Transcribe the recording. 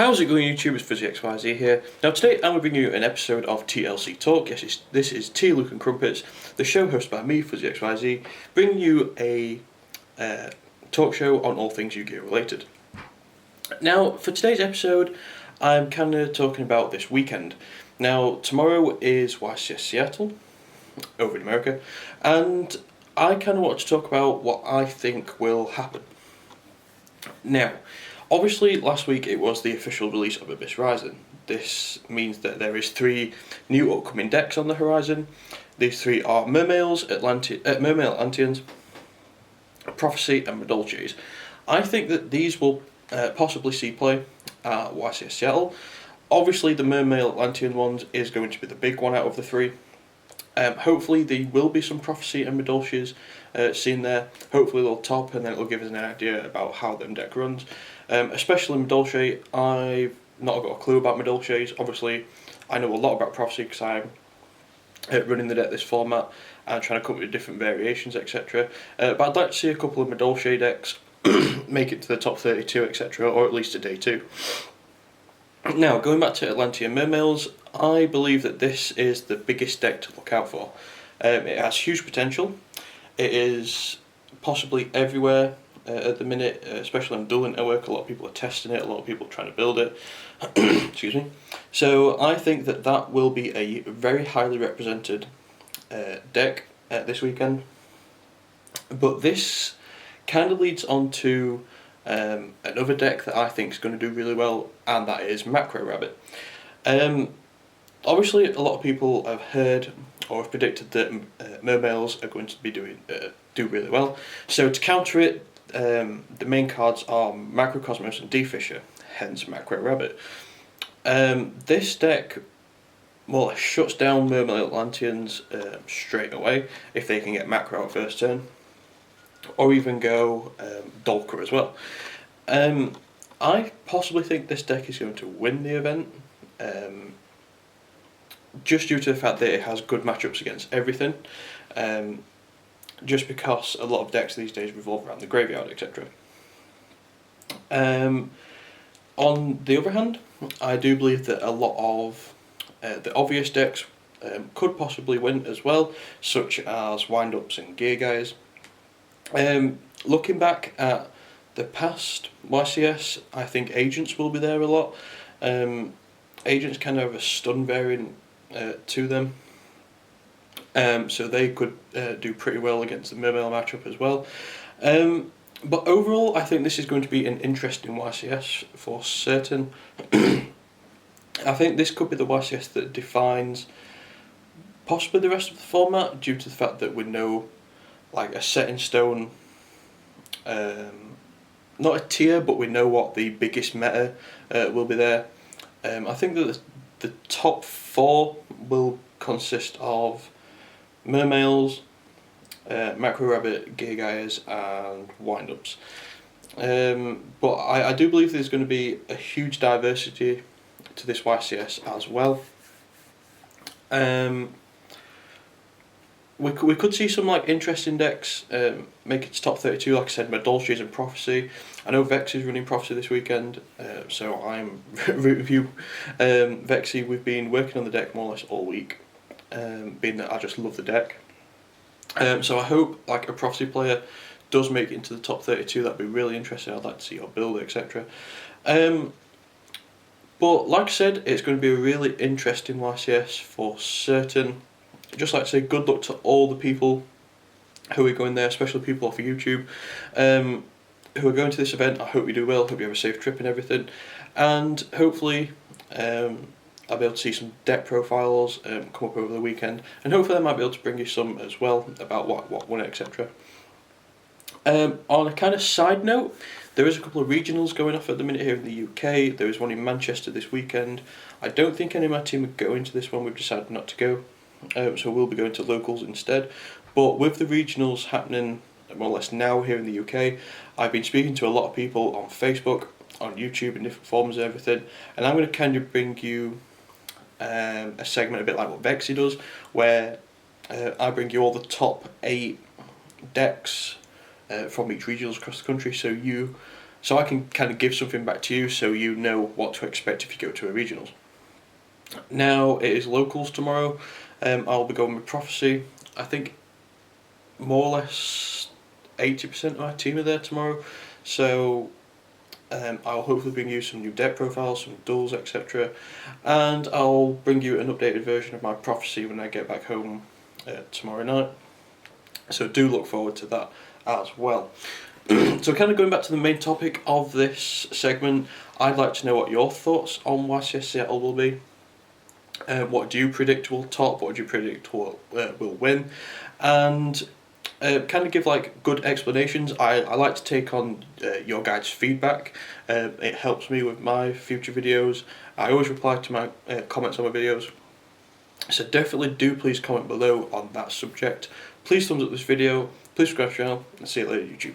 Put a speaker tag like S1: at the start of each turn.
S1: How's it going, YouTube? It's FuzzyXYZ here. Now today I'm going to bring you an episode of TLC Talk. Yes, this is Tea, Luke and Crumpets, the show hosted by me, FuzzyXYZ, bringing you a talk show on all things Yu-Gi-Oh related. Now for today's episode I'm kind of talking about this weekend. Now tomorrow is YCS Seattle over in America, and I kind of want to talk about what I think will happen. Now, obviously last week it was the official release of Abyss Rising. This means that there is 3 new upcoming decks on the horizon. These 3 are Mermail Atlanteans, Prophecy and Madolches. I think that these will possibly see play at YCS Seattle. Obviously the Mermail Atlantean ones is going to be the big one out of the 3. Hopefully there will be some Prophecy and Madolches seen there. Hopefully they'll top, and then it'll give us an idea about how them deck runs. Especially Madolche, I've not got a clue about Madolches. Obviously I know a lot about Prophecy because I'm running the deck this format and trying to come up with different variations, etc. But I'd like to see a couple of Madolche decks make it to the top 32, etc., or at least to day 2. Now, going back to Atlantean Mermails, I believe that this is the biggest deck to look out for. It has huge potential. It is possibly everywhere at the minute, especially on dual network. A lot of people are testing it, a lot of people are trying to build it. Excuse me. So I think that that will be a very highly represented deck this weekend. But this kind of leads on to another deck that I think is going to do really well, and that is Macro Rabbit. Obviously a lot of people have heard or have predicted that Mermails are going to be do really well. So to counter it, the main cards are Macrocosmos and D-Fisher, hence Macro Rabbit. This deck more or less shuts down Mermail Atlanteans straight away if they can get Macro at first turn, or even go Dolker as well. I possibly think this deck is going to win the event, just due to the fact that it has good matchups against everything, just because a lot of decks these days revolve around the graveyard, etc. On the other hand, I do believe that a lot of the obvious decks could possibly win as well, such as Wind-Ups and Gear Guys. Looking back at the past YCS, I think Agents will be there a lot. Agents kind of have a stun variant to them, so they could do pretty well against the Mermail matchup as well. But overall I think this is going to be an interesting YCS for certain. I think this could be the YCS that defines possibly the rest of the format, due to the fact that we know like a set in stone, not a tier, but we know what the biggest meta will be there. I think that the top 4 will consist of Mermails, Macro Rabbit, Gear Guys and Wind-Ups. But I do believe there's going to be a huge diversity to this YCS as well. We could see some like interesting decks make it to top 32, like I said, Madolches and Prophecy. I know Vex is running Prophecy this weekend, so I'm rooting for you. Vexy, we've been working on the deck more or less all week, being that I just love the deck. So I hope like a Prophecy player does make it into the top 32, that'd be really interesting. I'd like to see your build, etc. But like I said, it's going to be a really interesting YCS for certain. Just like to say good luck to all the people who are going there, especially people off of YouTube who are going to this event. I hope you do well, hope you have a safe trip and everything, and hopefully I'll be able to see some deck profiles come up over the weekend, and hopefully I might be able to bring you some as well about what won, etc. On a kind of side note, there is a couple of regionals going off at the minute here in the UK. There is one in Manchester this weekend. I don't think any of my team would go into this one, we've decided not to go. So we'll be going to locals instead. But with the regionals happening more or less now here in the UK, I've been speaking to a lot of people on Facebook, on YouTube and different forums and everything, and I'm going to kind of bring you a segment a bit like what Vexy does, where I bring you all the top 8 decks from each regionals across the country, so you so I can kind of give something back to you so you know what to expect if you go to a regionals. Now it is locals tomorrow. I'll be going with Prophecy. I think more or less 80% of my team are there tomorrow, so I'll hopefully bring you some new deck profiles, some dulls, etc. And I'll bring you an updated version of my Prophecy when I get back home tomorrow night. So do look forward to that as well. So kind of going back to the main topic of this segment, I'd like to know what your thoughts on YCS Seattle will be. What do you predict will top? What do you predict will win? And kind of give like good explanations. I like to take on your guys' feedback. It helps me with my future videos. I always reply to my comments on my videos. So definitely do please comment below on that subject. Please thumbs up this video. Please subscribe to the channel and see you later YouTube.